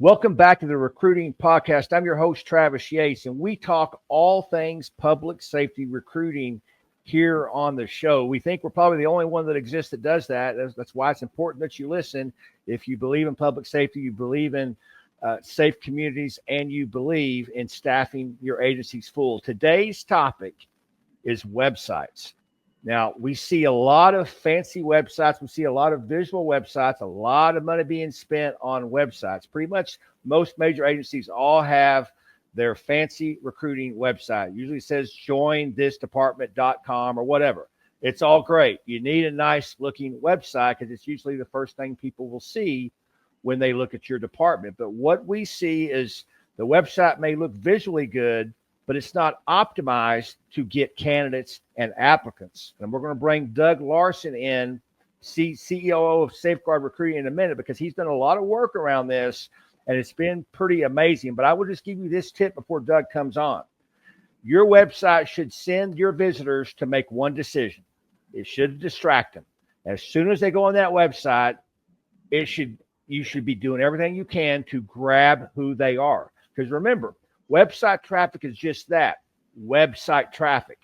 Welcome back to the Recruiting Podcast. I'm your host, Travis Yates, and we talk all things public safety recruiting here on the show. We think we're probably the only one that exists that does that. That's why it's important that you listen. If you believe in public safety, you believe in safe communities, and you believe in staffing your agencies full. Today's topic is websites. Now, we see a lot of fancy websites. We see a lot of visual websites, a lot of money being spent on websites. Pretty much most major agencies all have their fancy recruiting website. Usually it says jointhisdepartment.com or whatever. It's all great. You need a nice looking website because it's usually the first thing people will see when they look at your department. But what we see is the website may look visually good, but it's not optimized to get candidates and applicants. And we're going to bring Doug Larson in, CEO of Safeguard Recruiting, in a minute, because he's done a lot of work around this, and it's been pretty amazing. But I will just give you this tip before Doug comes on. Your website should send your visitors to make one decision. It should distract them. As soon as they go on that website, you should be doing everything you can to grab who they are. Because remember, website traffic is just that, website traffic.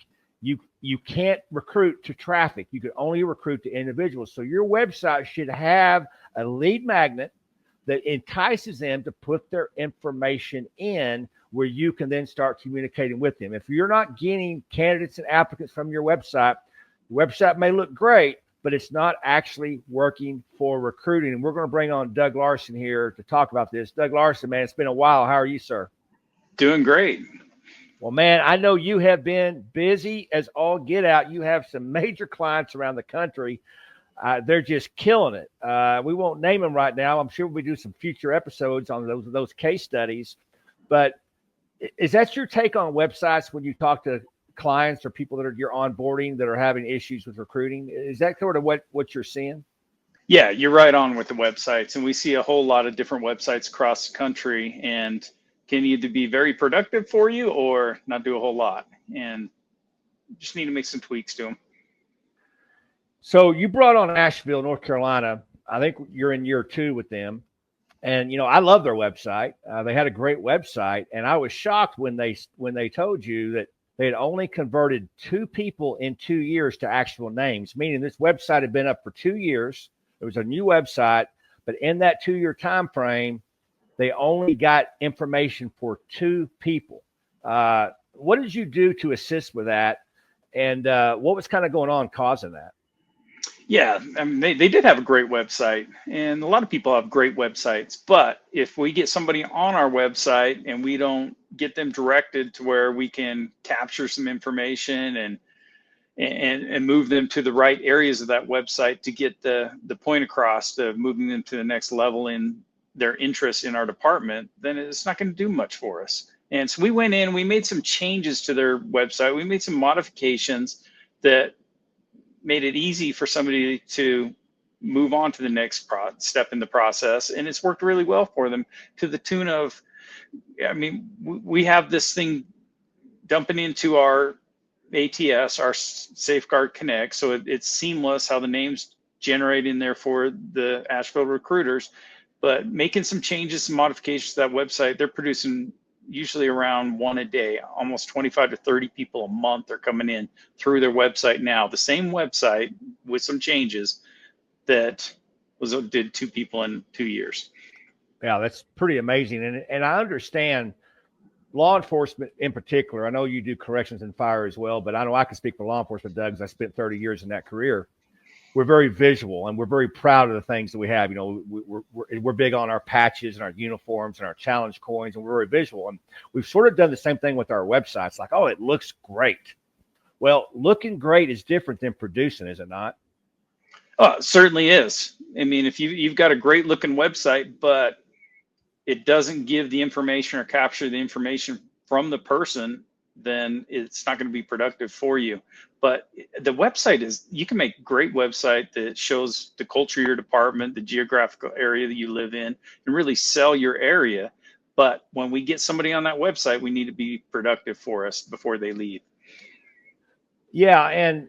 You can't recruit to traffic. You can only recruit to individuals. So your website should have a lead magnet that entices them to put their information in, where you can then start communicating with them. If you're not getting candidates and applicants from your website, the website may look great, but it's not actually working for recruiting. And we're going to bring on Doug Larson here to talk about this. Doug Larson, man, it's been a while. How are you, sir? Doing great. Well, man, I know you have been busy as all get out. You have some major clients around the country. They're just killing it. We won't name them right now. I'm sure we do some future episodes on those case studies. But is that your take on websites when you talk to clients or people that you're onboarding that are having issues with recruiting? Is that sort of what you're seeing? Yeah, you're right on with the websites. And we see a whole lot of different websites across the country, and can either be very productive for you or not do a whole lot. And just need to make some tweaks to them. So you brought on Asheville, North Carolina. I think you're in year 2 with them. And, I love their website. They had a great website. And I was shocked when they told you that they had only converted 2 people in 2 years to actual names, meaning this website had been up for 2 years. It was a new website, but in that 2-year time frame, they only got information for 2 people. What did you do to assist with that? And what was kind of going on causing that? Yeah, I mean, they did have a great website, and a lot of people have great websites. But if we get somebody on our website and we don't get them directed to where we can capture some information and move them to the right areas of that website to get the point across of moving them to the next level in their interest in our department, then it's not going to do much for us. And so we went in, we made some changes to their website. We made some modifications that made it easy for somebody to move on to the next step in the process. And it's worked really well for them, to the tune of, I mean, we have this thing dumping into our ATS, our Safeguard Connect. So it's seamless how the names generate in there for the Asheville recruiters. But making some changes, some modifications to that website, they're producing usually around 1 a day. Almost 25 to 30 people a month are coming in through their website now. The same website with some changes that did 2 people in 2 years. Yeah, that's pretty amazing. And I understand law enforcement in particular. I know you do corrections and fire as well, but I know I can speak for law enforcement, Doug, because I spent 30 years in that career. We're very visual, and we're very proud of the things that we have. We're big on our patches and our uniforms and our challenge coins, and we're very visual. And we've sort of done the same thing with our websites. Like, oh, it looks great. Well, looking great is different than producing, is it not? Oh, it certainly is. I mean, if you've got a great looking website, but it doesn't give the information or capture the information from the person, then it's not going to be productive for you. But the website you can make a great website that shows the culture of your department, the geographical area that you live in, and really sell your area. But when we get somebody on that website, we need to be productive for us before they leave. Yeah, and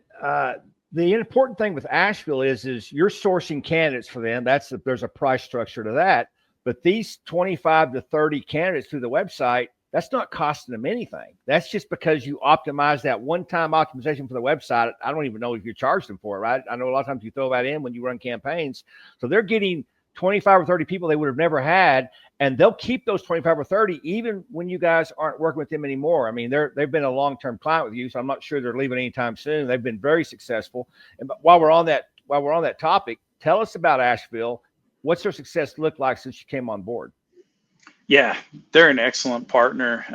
the important thing with Asheville is you're sourcing candidates for them. There's a price structure to that. But these 25 to 30 candidates through the website, that's not costing them anything. That's just because you optimize that one-time optimization for the website. I don't even know if you charge them for it, right? I know a lot of times you throw that in when you run campaigns. So they're getting 25 or 30 people they would have never had, and they'll keep those 25 or 30 even when you guys aren't working with them anymore. I mean, they've been a long-term client with you, so I'm not sure they're leaving anytime soon. They've been very successful. And while we're on that topic, tell us about Asheville. What's their success look like since you came on board? Yeah, they're an excellent partner.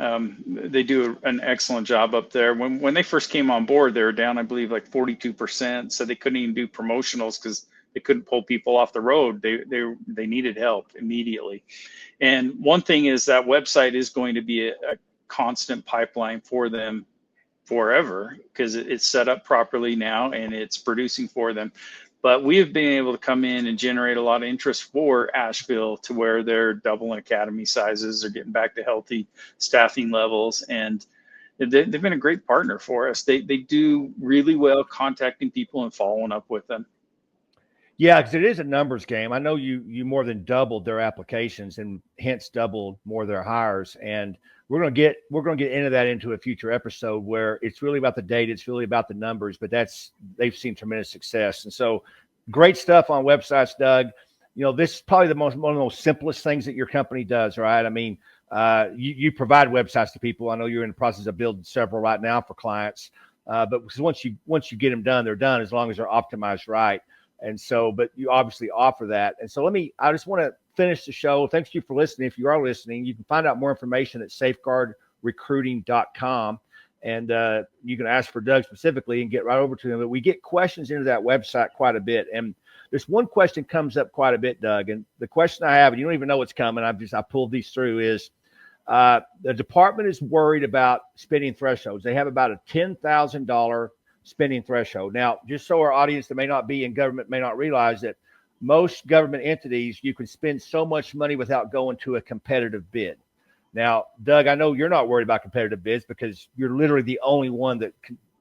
They do an excellent job up there. When they first came on board, they were down, I believe, like 42%. So they couldn't even do promotionals because they couldn't pull people off the road. They needed help immediately. And one thing is that website is going to be a constant pipeline for them forever because it's set up properly now and it's producing for them. But we have been able to come in and generate a lot of interest for Asheville to where they're doubling academy sizes, they're getting back to healthy staffing levels, and they've been a great partner for us. They do really well contacting people and following up with them. Yeah, because it is a numbers game. I know you more than doubled their applications and hence doubled more of their hires. And we're gonna get into that into a future episode where it's really about the data, it's really about the numbers, but they've seen tremendous success. And so great stuff on websites, Doug. This is probably one of the most simplest things that your company does, right? I mean, you provide websites to people. I know you're in the process of building several right now for clients. But because once you get them done, they're done as long as they're optimized right. And so, but you obviously offer that. And so I just want to finish the show. Thanks to you for listening. If you are listening, you can find out more information at safeguardrecruiting.com. And you can ask for Doug specifically and get right over to him. But we get questions into that website quite a bit. And there's one question comes up quite a bit, Doug. And the question I have, and you don't even know what's coming, I pulled these through, is the department is worried about spending thresholds. They have about a $10,000 spending threshold. Now, just so our audience that may not be in government may not realize that most government entities, you can spend so much money without going to a competitive bid. Now, Doug, I know you're not worried about competitive bids because you're literally the only one that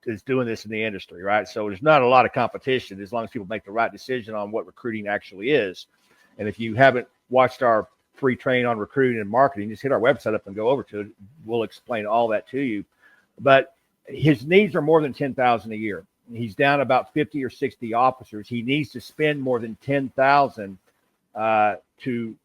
is doing this in the industry, right? So there's not a lot of competition as long as people make the right decision on what recruiting actually is. And if you haven't watched our free training on recruiting and marketing, just hit our website up and go over to it. We'll explain all that to you. But his needs are more than $10,000 a year. He's down about 50 or 60 officers. He needs to spend more than $10,000 to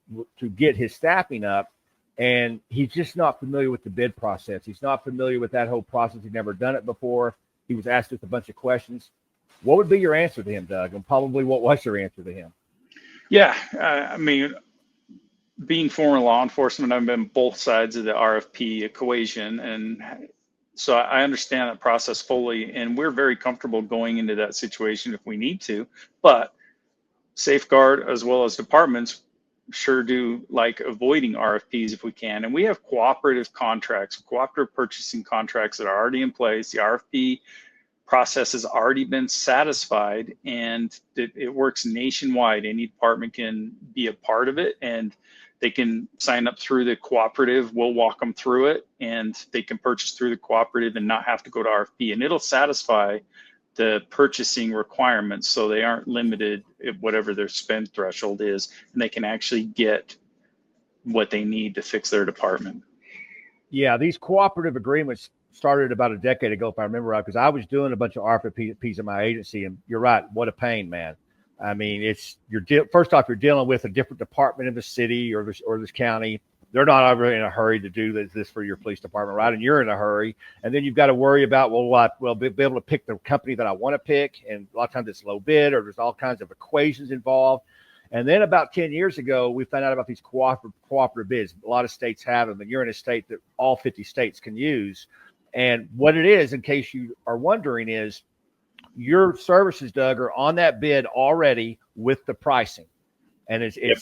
get his staffing up, and he's just not familiar with the bid process. He's not familiar with that whole process. He's never done it before. He was asked just a bunch of questions. What would be your answer to him, Doug? And probably what was your answer to him? Yeah, I mean, being former law enforcement, I've been both sides of the RFP equation, and so I understand that process fully, and we're very comfortable going into that situation if we need to. But Safeguard, as well as departments, sure do like avoiding RFPs if we can. And we have cooperative contracts, cooperative purchasing contracts that are already in place. The RFP process has already been satisfied, and it works nationwide. Any department can be a part of it, and they can sign up through the cooperative. We'll walk them through it, and they can purchase through the cooperative and not have to go to RFP. And it'll satisfy the purchasing requirements, so they aren't limited at whatever their spend threshold is, and they can actually get what they need to fix their department. Yeah, these cooperative agreements started about a decade ago, if I remember right, because I was doing a bunch of RFPs in my agency, and you're right, what a pain, man. I mean, first off, you're dealing with a different department in the city or this county. They're not ever in a hurry to do this for your police department, right? And you're in a hurry. And then you've got to worry about, be able to pick the company that I want to pick. And a lot of times it's low bid, or there's all kinds of equations involved. And then about 10 years ago, we found out about these cooperative bids. A lot of states have them, and you're in a state that all 50 states can use. And what it is, in case you are wondering, is your services, Doug, are on that bid already with the pricing, and it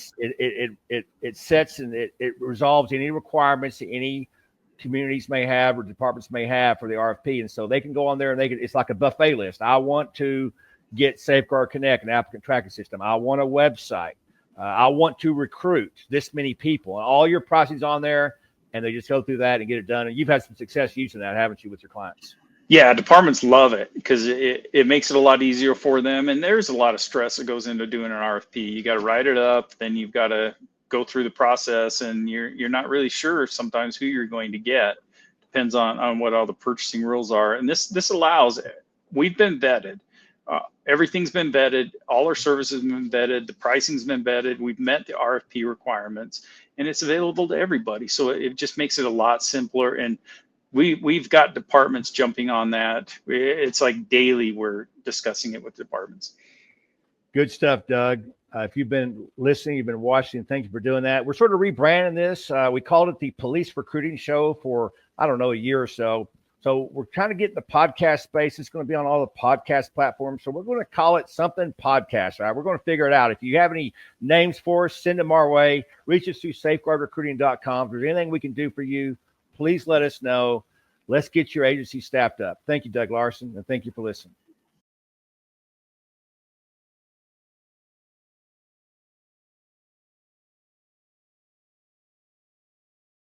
sets and it resolves any requirements that any communities may have or departments may have for the RFP, and so they can go on there and it's like a buffet list. I want to get Safeguard Connect, an applicant tracking system. I want a website. I want to recruit this many people, and all your pricing's on there, and they just go through that and get it done. And you've had some success using that, haven't you, with your clients? Yeah, departments love it because it makes it a lot easier for them. And there's a lot of stress that goes into doing an RFP. You got to write it up. Then you've got to go through the process, and you're not really sure sometimes who you're going to get. Depends on what all the purchasing rules are. And this allows, we've been vetted. Everything's been vetted. All our services have been vetted. The pricing's been vetted. We've met the RFP requirements, and it's available to everybody. So it just makes it a lot simpler. And we've got departments jumping on that. It's like daily we're discussing it with departments. Good stuff, Doug. If you've been listening, you've been watching, thank you for doing that. We're sort of rebranding this. We called it the Police Recruiting Show for, I don't know, a year or so. So we're trying to get in the podcast space. It's going to be on all the podcast platforms. So we're going to call it something podcast. All right. We're going to figure it out. If you have any names for us, send them our way. Reach us through safeguardrecruiting.com. If there's anything we can do for you, please let us know. Let's get your agency staffed up. Thank you, Doug Larson, and thank you for listening.